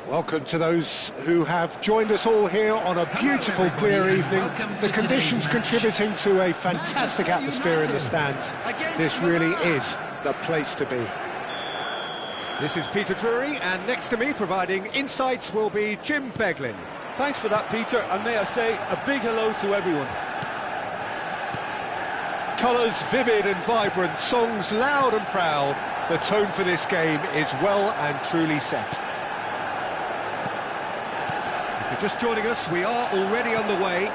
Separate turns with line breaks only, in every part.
Welcome to those who have joined us all here on a beautiful, clear evening. The conditions contributing to a fantastic atmosphere in the stands. This really is the place to be.
This is Peter Drury, and next to me, providing insights, will be Jim Beglin.
Thanks for that, Peter, and may I say a big hello to everyone.
Colours vivid and vibrant, songs loud and proud. The tone for this game is well and truly set.
If you're just joining us, we are already underway.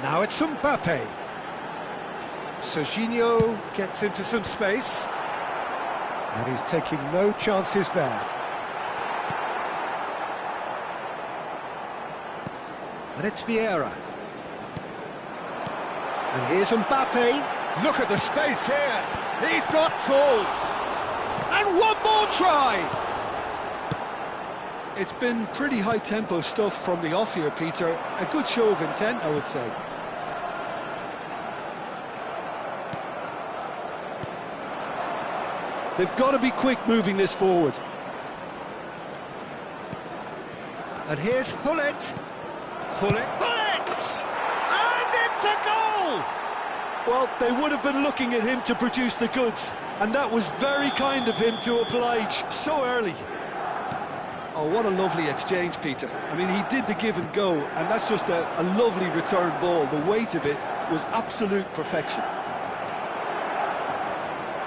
Now it's Mbappe. Serginho gets into some space. And he's taking no chances there. And it's Vieira. And here's Mbappe.
Look at the space here. He's got full. And one more try.
It's been pretty high-tempo stuff from the off here, Peter. A good show of intent, I would say. They've got to be quick moving this forward.
And here's Hullet.
Hullet! And it's a goal!
Well, they would have been looking at him to produce the goods, and that was very kind of him to oblige so early. Oh, what a lovely exchange, Peter. I mean, he did the give and go, and that's just a lovely return ball. The weight of it was absolute perfection.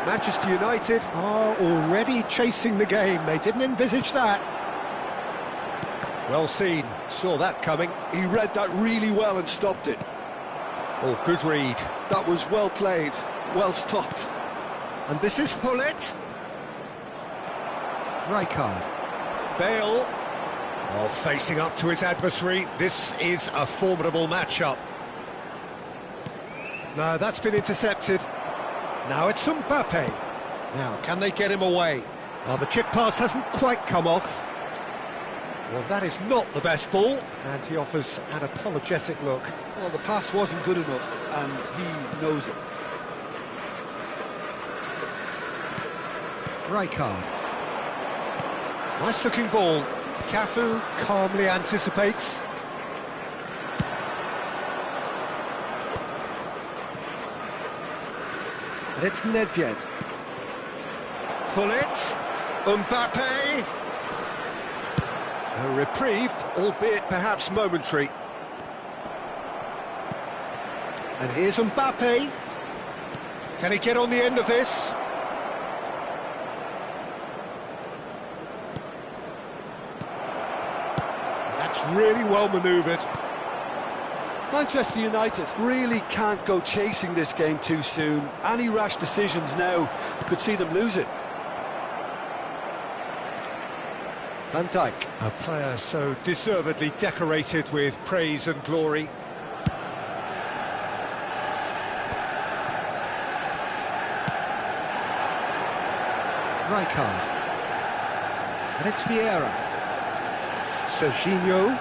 Manchester United are already chasing the game. They didn't envisage that. Well seen, saw that coming.
He read that really well and stopped it.
Oh, good read.
That was well played, well stopped.
And this is Hullet. Rijkaard. Bale. Oh, facing up to his adversary. This is a formidable matchup. No, that's been intercepted. Now it's Mbappe. Now, can they get him away? Well, the chip pass hasn't quite come off. Well, that is not the best ball, and he offers an apologetic look.
Well, the pass wasn't good enough, and he knows it.
Rijkaard. Nice-looking ball. Cafu calmly anticipates. And it's Nedved.
Hullet. Mbappe. A reprieve, albeit perhaps momentary.
And here's Mbappe. Can he get on the end of this? That's really well manoeuvred.
Manchester United really can't go chasing this game too soon. Any rash decisions now could see them lose it.
Van Dijk, a player so deservedly decorated with praise and glory. Rijkaard. And it's Vieira. Serginho.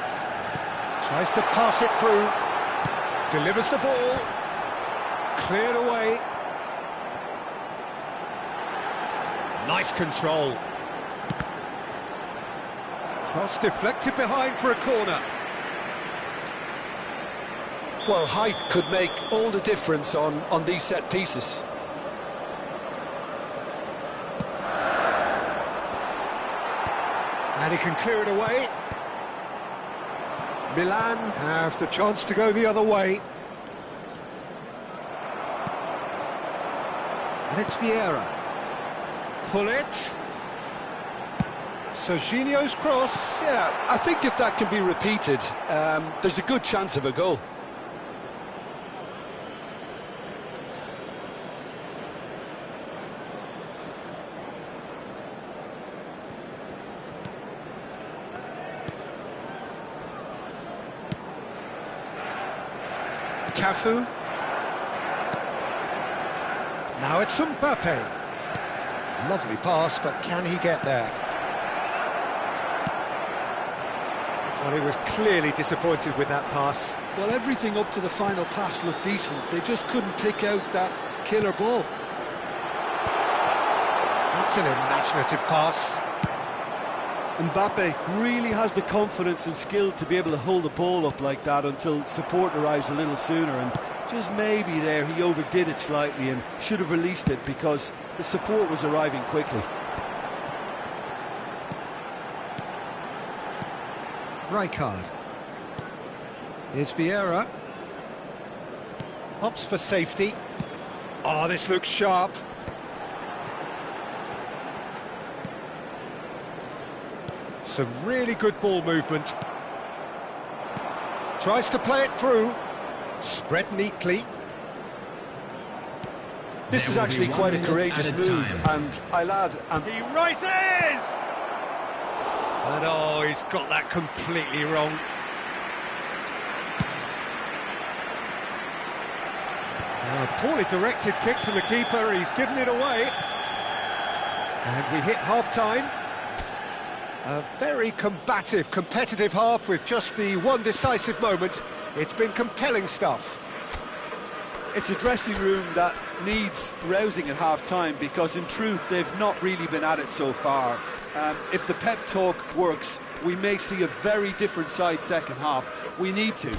Tries to pass it through. Delivers the ball. Cleared away. Nice control. Cross deflected behind for a corner.
Well, height could make all the difference on these set pieces.
And he can clear it away. Milan have the chance to go the other way. And it's Vieira. Pull it. Serginho's cross.
Yeah, I think if that can be repeated, there's a good chance of a goal.
Cafu. Now it's Mbappe. Lovely pass, but can he get there? Well, he was clearly disappointed with that pass.
Well, everything up to the final pass looked decent. They just couldn't pick out that killer ball.
That's an imaginative pass.
Mbappe really has the confidence and skill to be able to hold the ball up like that until support arrives a little sooner, and just maybe there he overdid it slightly and should have released it because the support was arriving quickly.
Rijkaard. Here's Vieira. Opts for safety. Oh, this looks sharp. Some really good ball movement. Tries to play it through. Spread neatly.
This is actually quite a courageous move, and I'll add...
He rises! And oh, he's got that completely wrong. A poorly directed kick from the keeper, he's given it away. And we hit half-time. A very combative, competitive half with just the one decisive moment. It's been compelling stuff.
It's a dressing room that needs rousing at half-time because, in truth, they've not really been at it so far. If the pep talk works, we may see a very different side second half. We need to.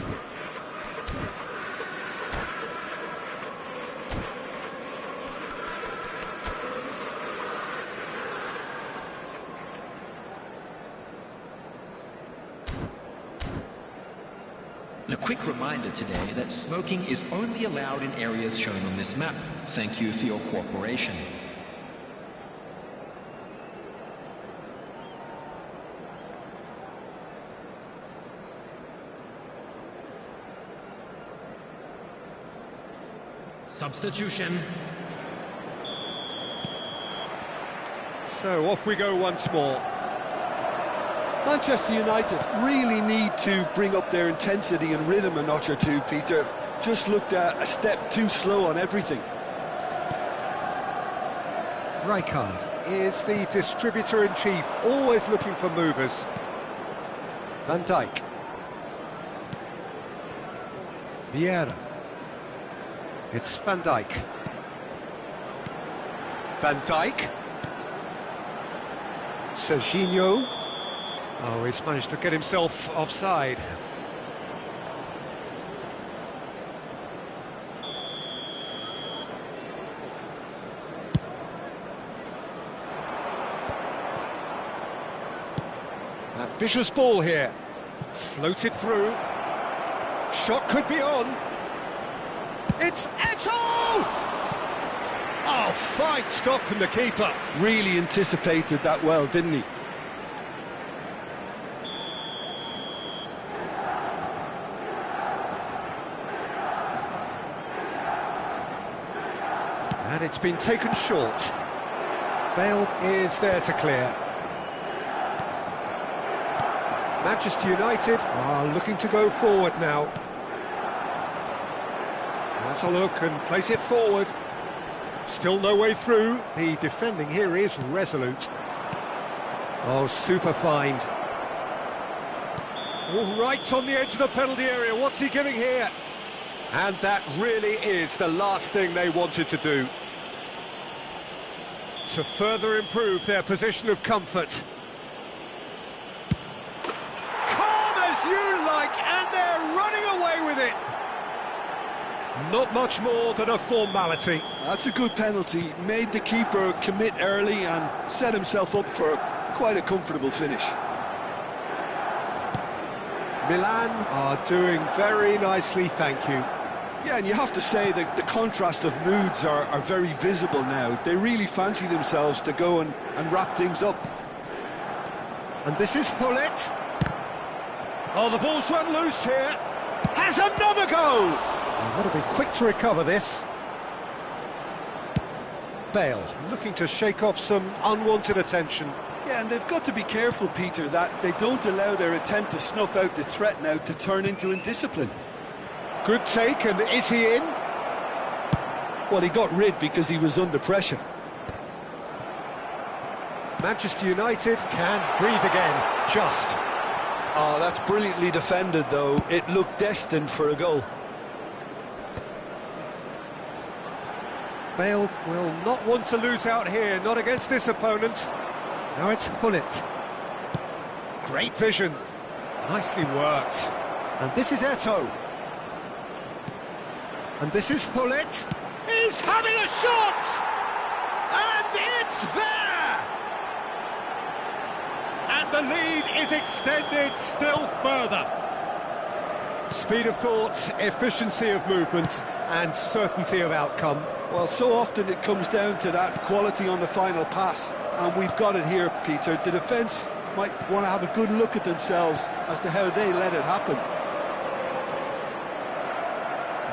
A quick reminder today that smoking is only allowed in areas shown on this map. Thank you for your cooperation. Substitution.
So off we go once more.
Manchester United really need to bring up their intensity and rhythm a notch or two, Peter. Just looked a step too slow on everything.
Rijkaard is the distributor-in-chief, always looking for movers. Van Dijk. Vieira. It's Van Dijk. Van Dijk. Serginho. Oh, he's managed to get himself offside. Ambitious ball here. Floated through. Shot could be on. It's Eto'o! Oh, fine stop from the keeper.
Really anticipated that well, didn't he?
And it's been taken short. Bale is there to clear. Manchester United are looking to go forward now. Has a look and place it forward. Still no way through. The defending here is resolute. Oh, super find. All right on the edge of the penalty area. What's he giving here? And that really is the last thing they wanted to do, to further improve their position of comfort. Calm as you like, and they're running away with it. Not much more than a formality.
That's a good penalty. Made the keeper commit early and set himself up for quite a comfortable finish.
Milan are doing very nicely, thank you.
Yeah, and you have to say that the contrast of moods are very visible now. They really fancy themselves to go and wrap things up.
And this is Hullet. Oh, the ball's run loose here. Has another go! They've got to be quick to recover this. Bale looking to shake off some unwanted attention.
Yeah, and they've got to be careful, Peter, that they don't allow their attempt to snuff out the threat now to turn into indiscipline.
Good take, and is he in?
Well, he got rid because he was under pressure.
Manchester United can breathe again, just.
Oh, that's brilliantly defended, though. It looked destined for a goal.
Bale will not want to lose out here, not against this opponent. Now it's Hullet. Great vision. Nicely worked. And this is Eto'o. And this is Hullet. He's having a shot! And it's there! And the lead is extended still further. Speed of thought, efficiency of movement, and certainty of outcome.
Well, so often it comes down to that quality on the final pass, and we've got it here, Peter. The defence might want to have a good look at themselves as to how they let it happen.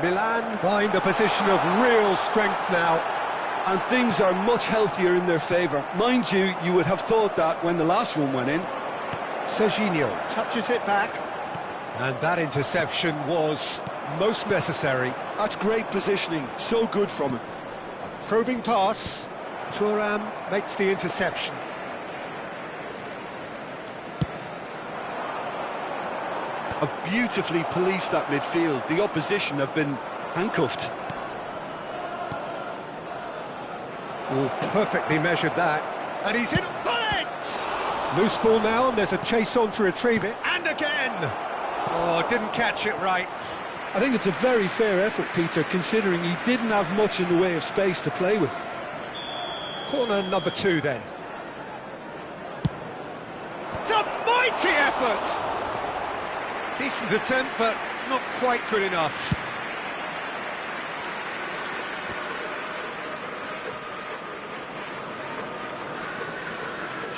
Milan find a position of real strength now.
And things are much healthier in their favour. Mind you, you would have thought that when the last one went in.
Serginho touches it back. And that interception was most necessary.
That's great positioning, so good from him.
A probing pass. Thuram makes the interception.
Have beautifully policed that midfield. The opposition have been handcuffed.
Oh, perfectly measured that. And he's in. Bullet! Loose ball now, and there's a chase on to retrieve it. And again! Oh, didn't catch it right.
I think it's a very fair effort, Peter, considering he didn't have much in the way of space to play with.
Corner number 2 then. It's a mighty effort! Decent attempt, but not quite good enough.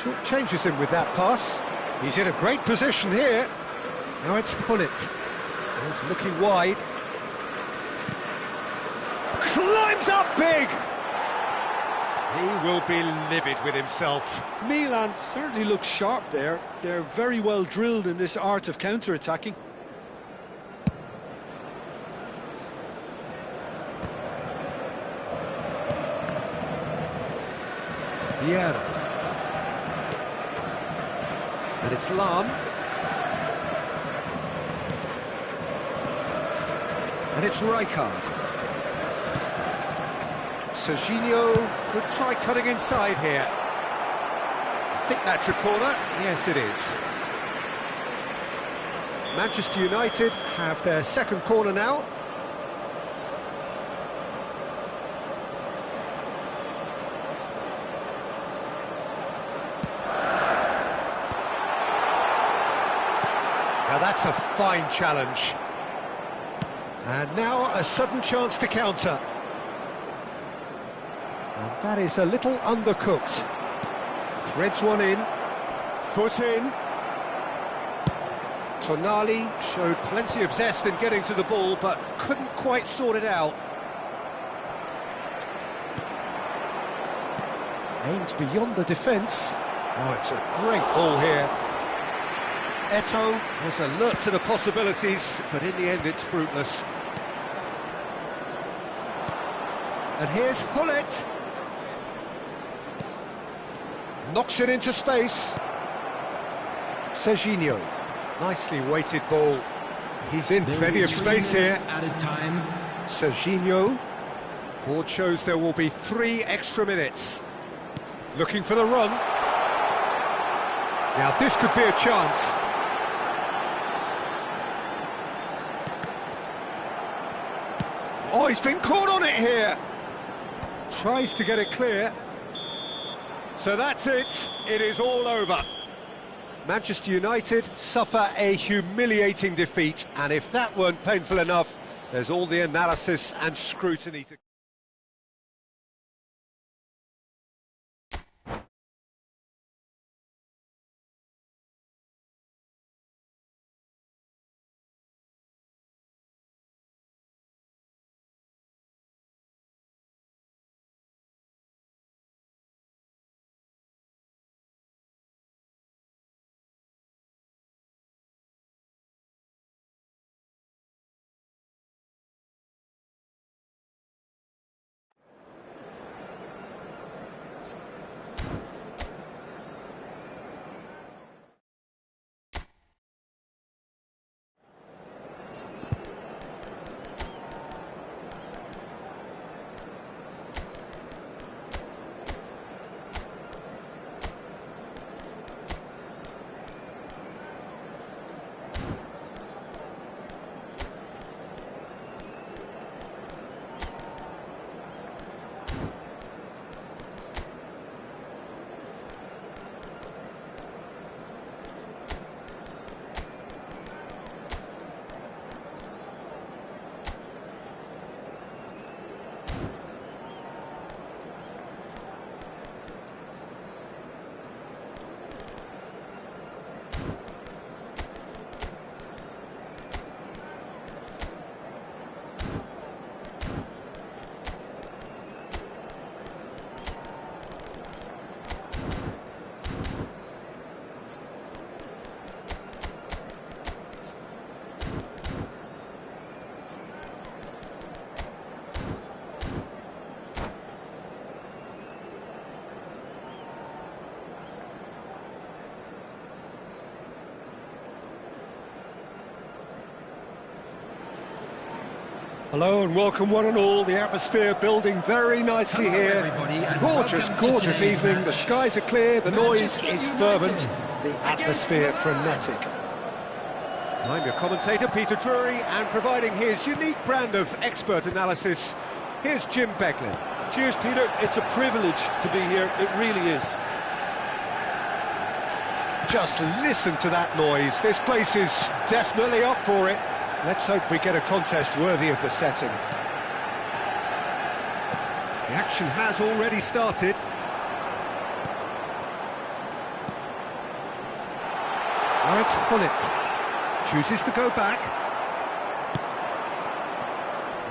Short changes him with that pass. He's in a great position here. Now it's Hullet. He's looking wide. Climbs up big! He will be livid with himself.
Milan certainly looks sharp there. They're very well drilled in this art of counter-attacking.
Vieira. And it's Lam. And it's Rijkaard. Serginho could try cutting inside here. I think that's a corner. Yes, it is. Manchester United have their second corner now. Now that's a fine challenge. And now a sudden chance to counter. And that is a little undercooked. Threads one in. Foot in. Tonali showed plenty of zest in getting to the ball, but couldn't quite sort it out. Aimed beyond the defence. Oh, it's a great ball here. Eto'o was alert to the possibilities, but in the end it's fruitless. And here's Hullet. Knocks it into space. Serginho. Nicely weighted ball. He's in
There will
plenty
be
of
3
space here.
minutes Added time.
Serginho. Board shows there will be 3 extra minutes. Looking for the run. Now this could be a chance. Oh, he's been caught on it here. Tries to get it clear. So that's it. It is all over. Manchester United suffer a humiliating defeat, and if that weren't painful enough, there's all the analysis and scrutiny to... Hello and welcome one and all, the atmosphere building very nicely here. Gorgeous, gorgeous evening, the skies are clear, the noise is fervent, the atmosphere frenetic. I'm your commentator, Peter Drury, and providing his unique brand of expert analysis, here's Jim Beglin.
Cheers, Peter. It's a privilege to be here. It really is.
Just listen to that noise, this place is definitely up for it. Let's hope we get a contest worthy of the setting. The action has already started. Now it's Hullet. Chooses to go back.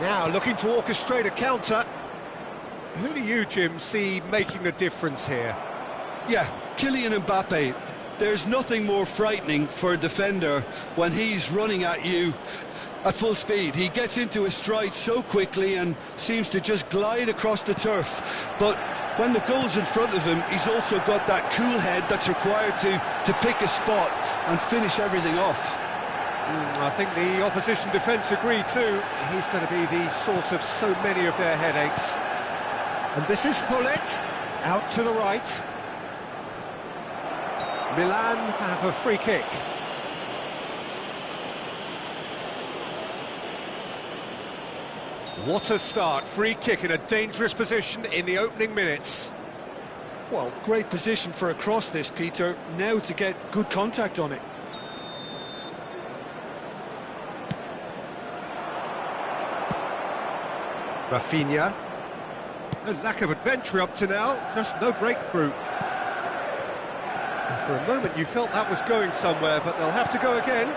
Now looking to orchestrate a counter. Who do you, Jim, see making the difference here?
Yeah, Kylian Mbappe. There's nothing more frightening for a defender when he's running at you at full speed. He gets into his stride so quickly and seems to just glide across the turf. But when the goal's in front of him, he's also got that cool head that's required to pick a spot and finish everything off.
I think the opposition defence agree too. He's going to be the source of so many of their headaches. And this is Hullet, out to the right. Milan have a free kick. What a start, free kick in a dangerous position in the opening minutes.
Well, great position for a cross this, Peter. Now to get good contact on it.
Rafinha. A lack of adventure up to now, just no breakthrough. For a moment you felt that was going somewhere, but they'll have to go again.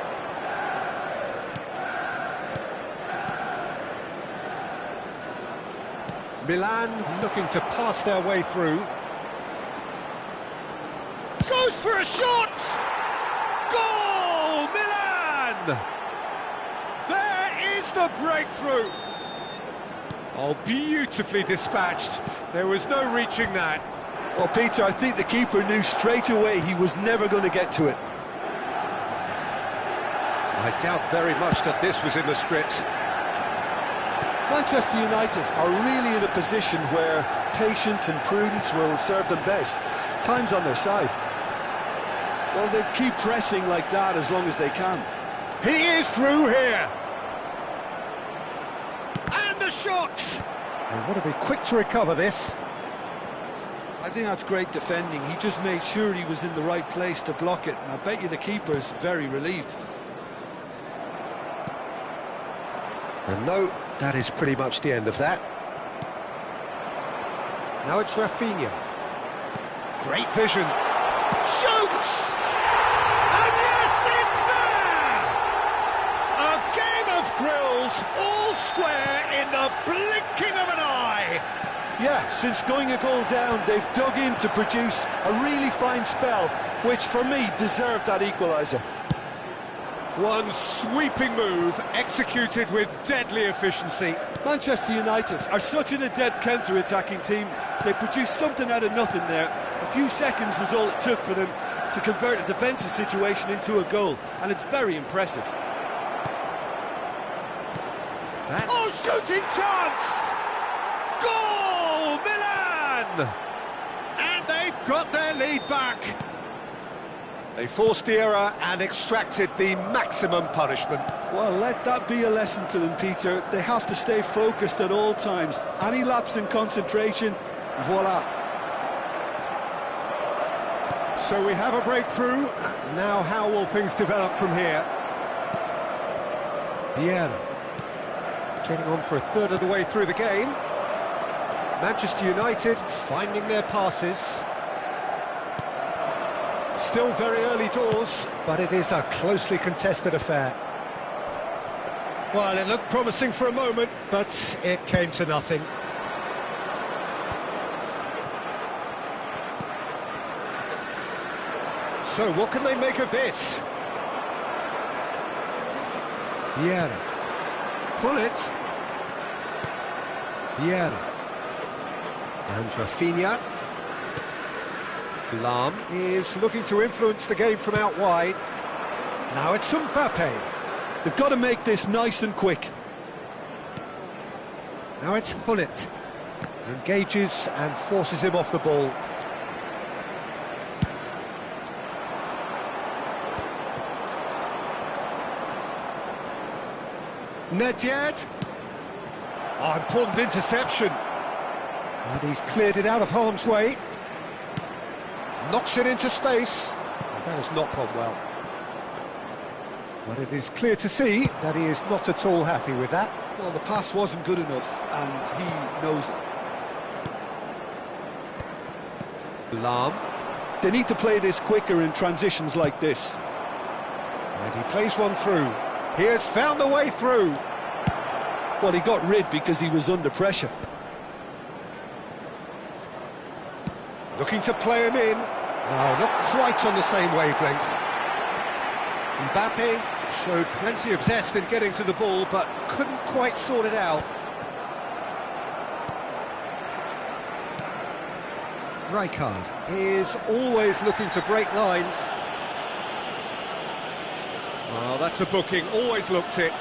Milan looking to pass their way through. Goes for a shot! Goal! Milan! There is the breakthrough! Oh, beautifully dispatched. There was no reaching that.
Well, Peter, I think the keeper knew straight away he was never going to get to it.
I doubt very much that this was in the script.
Manchester United are really in a position where patience and prudence will serve them best. Time's on their side. Well, they keep pressing like that as long as they can.
He is through here. And the shot! They want to be quick to recover this.
I think that's great defending. He just made sure he was in the right place to block it, and I bet you the keeper's very relieved.
And no, that is pretty much the end of that.
Now it's Rafinha. Great vision. Shoots! And yes, it's there! A game of thrills, all square in the blinking of an eye.
Yeah, since going a goal down, they've dug in to produce a really fine spell, which for me deserved that equaliser.
One sweeping move, executed with deadly efficiency.
Manchester United are such an adept counter-attacking team. They produced something out of nothing there. A few seconds was all it took for them to convert a defensive situation into a goal, and it's very impressive.
Oh, shooting chance! Goal, Milan! And they've got their lead back. They forced the error and extracted the maximum punishment.
Well, let that be a lesson to them, Peter. They have to stay focused at all times. Any lapse in concentration, voila.
So we have a breakthrough. Now how will things develop from here? Vieira. Getting on for a third of the way through the game. Manchester United finding their passes. Still very early doors, but it is a closely contested affair. Well, it looked promising for a moment, but it came to nothing. So, what can they make of this? Vieira. Pull it. Vieira. And Rafinha. Lahm is looking to influence the game from out wide. Now it's Mbappe.
They've got to make this nice and quick.
Now it's Hullet. Engages and forces him off the ball. Nedved. Oh, important interception. And he's cleared it out of harm's way. Knocks it into space. That has not gone well. But it is clear to see that he is not at all happy with that.
Well, the pass wasn't good enough, and he knows it.
Lahm.
They need to play this quicker in transitions like this.
And he plays one through. He has found the way through.
Well, he got rid because he was under pressure.
Looking to play him in. No, not quite on the same wavelength. Mbappe showed plenty of zest in getting to the ball, but couldn't quite sort it out. Rijkaard is always looking to break lines. Well, that's a booking, always looked it.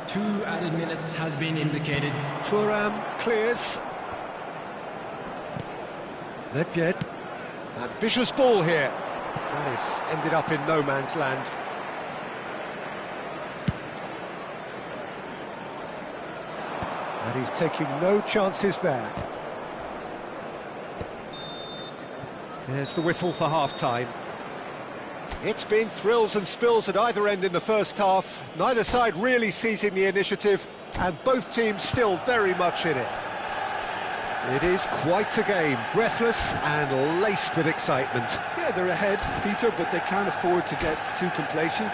Two added minutes has been indicated.
Thuram clears. Nedved. Ambitious ball here. That is ended up in no man's land. And he's taking no chances there. There's the whistle for half-time. It's been thrills and spills at either end in the first half. Neither side really seizing the initiative, and both teams still very much in it. It is quite a game, breathless and laced with excitement.
Yeah, they're ahead, Peter, but they can't afford to get too complacent.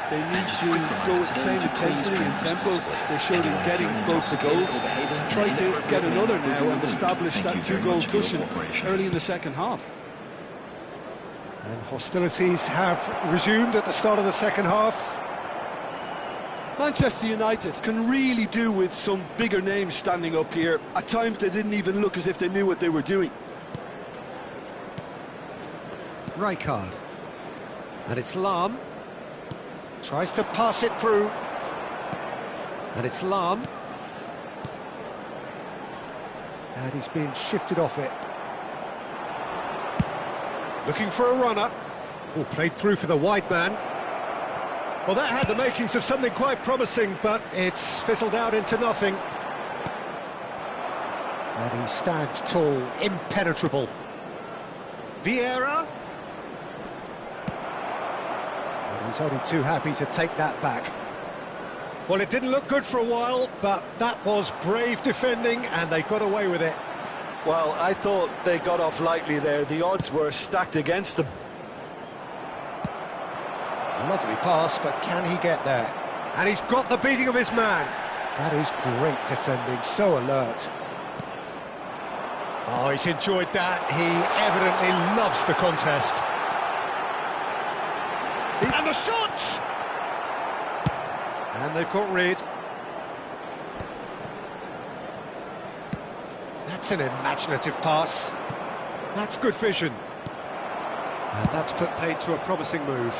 They need to go with the same intensity and tempo they showed in getting both the goals. Try to get another now and establish that two-goal cushion early in the second half.
And hostilities have resumed at the start of the second half.
Manchester United can really do with some bigger names standing up here. At times they didn't even look as if they knew what they were doing.
Rijkaard. And it's Lahm. Tries to pass it through. And it's Lahm. And he's being shifted off it. Looking for a runner. Oh, played through for the wide man. Well, that had the makings of something quite promising, but it's fizzled out into nothing. And he stands tall, impenetrable. Vieira. And he's only too happy to take that back. Well, it didn't look good for a while, but that was brave defending, and they got away with it.
Well, I thought they got off lightly there. The odds were stacked against them.
Lovely pass, but can he get there? And he's got the beating of his man. That is great defending, so alert. Oh, he's enjoyed that. He evidently loves the contest. And the shots! And they've got rid. That's an imaginative pass. That's good vision. And that's put paid to a promising move.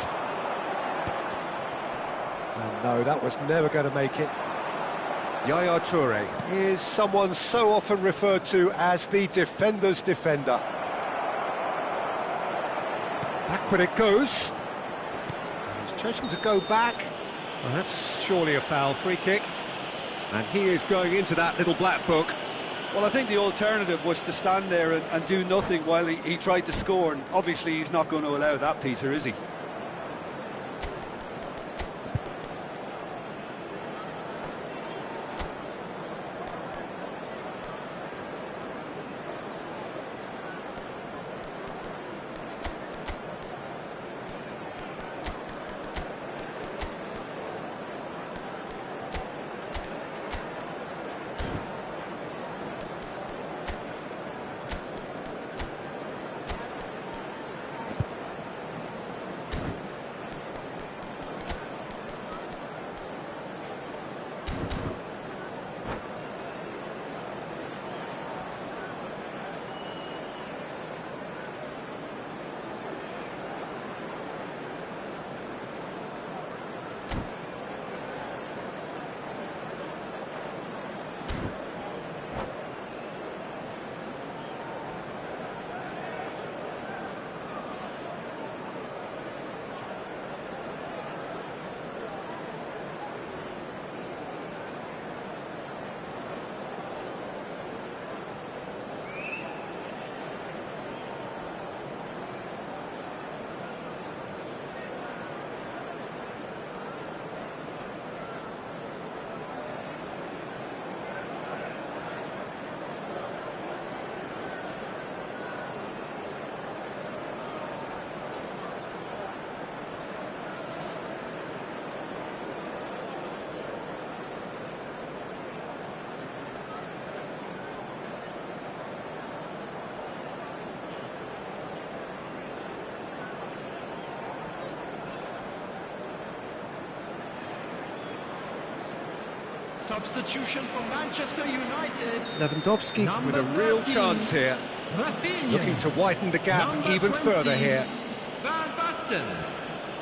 And no, that was never going to make it. Yaya Toure is someone so often referred to as the defender's defender. Backward it goes. And he's chosen to go back. Well, that's surely a foul, free kick. And he is going into that little black book.
Well, I think the alternative was to stand there and do nothing while he tried to score, and obviously he's not going to allow that, Peter, is he?
Substitution for Manchester United.
Lewandowski with a real chance here.
Rafinha.
Looking to widen the gap
Number
even
20,
further here.
Van Basten.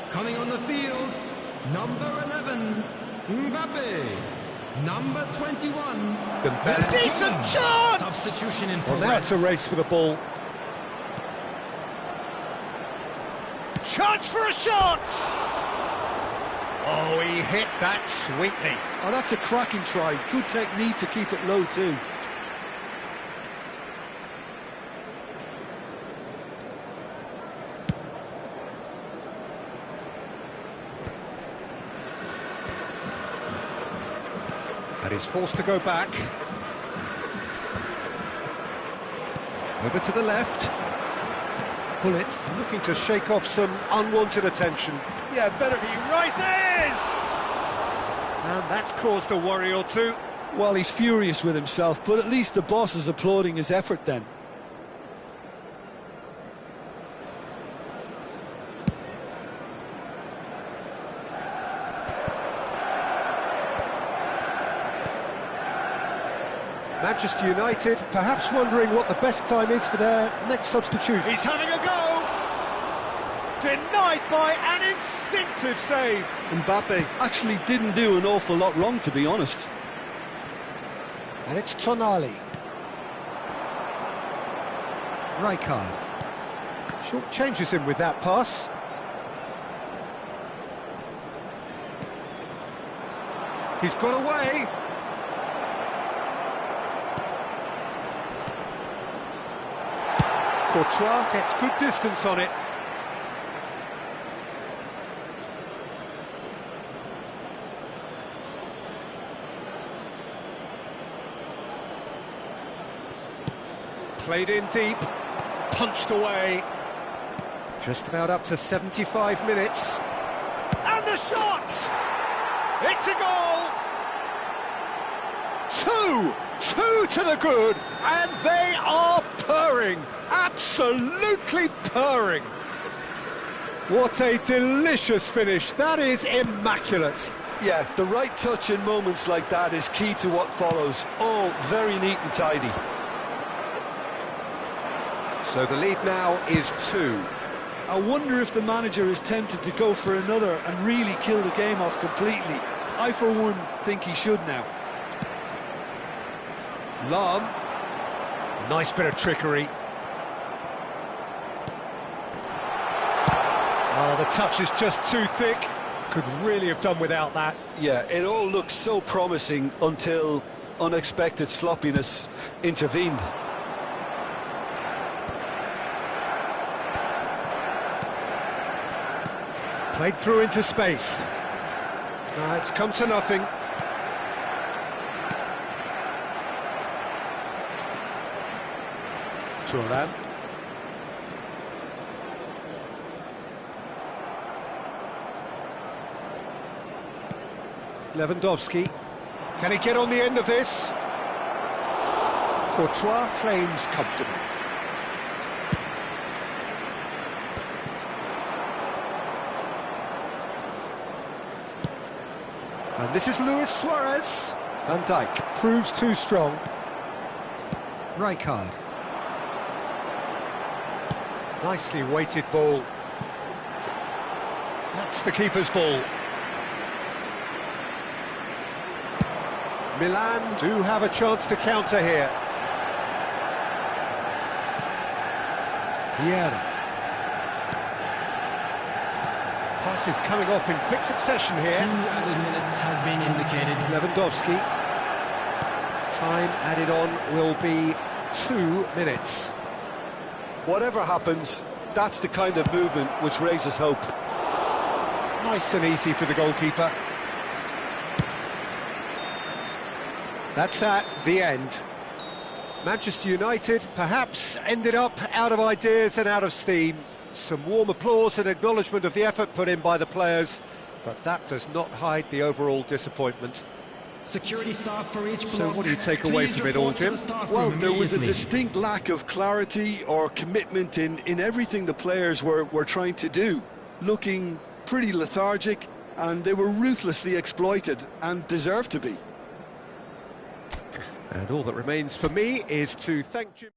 Coming on the field, number 11, Mbappe. Number 21.
Dembele. Decent chance!
Substitution in
Well, now it's a race for the ball. Chance for a shot! Oh, he hit that sweetly.
Oh, that's a cracking try. Good technique to keep it low too.
And he's forced to go back. Over to the left. Bullet looking to shake off some unwanted attention. Yeah, better he rises! And that's caused a worry or two.
Well, he's furious with himself, but at least the boss is applauding his effort then.
Manchester United perhaps wondering what the best time is for their next substitute.
He's having a go! Denied by an instinctive save.
Mbappe actually didn't do an awful lot wrong, to be honest.
And it's Tonali. Rijkaard. Short changes him with that pass.
He's got away.
Courtois gets good distance on it.
Played in deep, punched away.
Just about up to 75 minutes.
And the shot! It's a goal! Two to the good, and they are purring, absolutely purring.
What a delicious finish, that is immaculate.
Yeah, the right touch in moments like that is key to what follows. All very neat and tidy.
So the lead now is 2.
I wonder if the manager is tempted to go for another and really kill the game off completely. I, for one, think he should now.
Lahm.
Nice bit of trickery.
Oh, the touch is just too thick. Could really have done without that.
Yeah, it all looked so promising until unexpected sloppiness intervened.
Played through into space. It's come to nothing. Thuram. Lewandowski.
Can he get on the end of this?
Courtois claims comfortably. And this is Luis Suarez. Van Dijk proves too strong. Rijkaard.
Nicely weighted ball. That's the keeper's ball.
Milan do have a chance to counter here. Vieira.
Passes coming off in quick succession here.
2 added minutes has been indicated.
Lewandowski. Time added on will be 2 minutes.
Whatever happens, that's the kind of movement which raises hope.
Nice and easy for the goalkeeper.
That's the end. Manchester United perhaps ended up out of ideas and out of steam. Some warm applause and acknowledgement of the effort put in by the players, but that does not hide the overall disappointment.
Security staff for each block.
So what do you take away from it all, Jim?
Well, there was a distinct lack of clarity or commitment in everything the players were trying to do. Looking pretty lethargic, and they were ruthlessly exploited and deserved to be.
And all that remains for me is to thank Jim.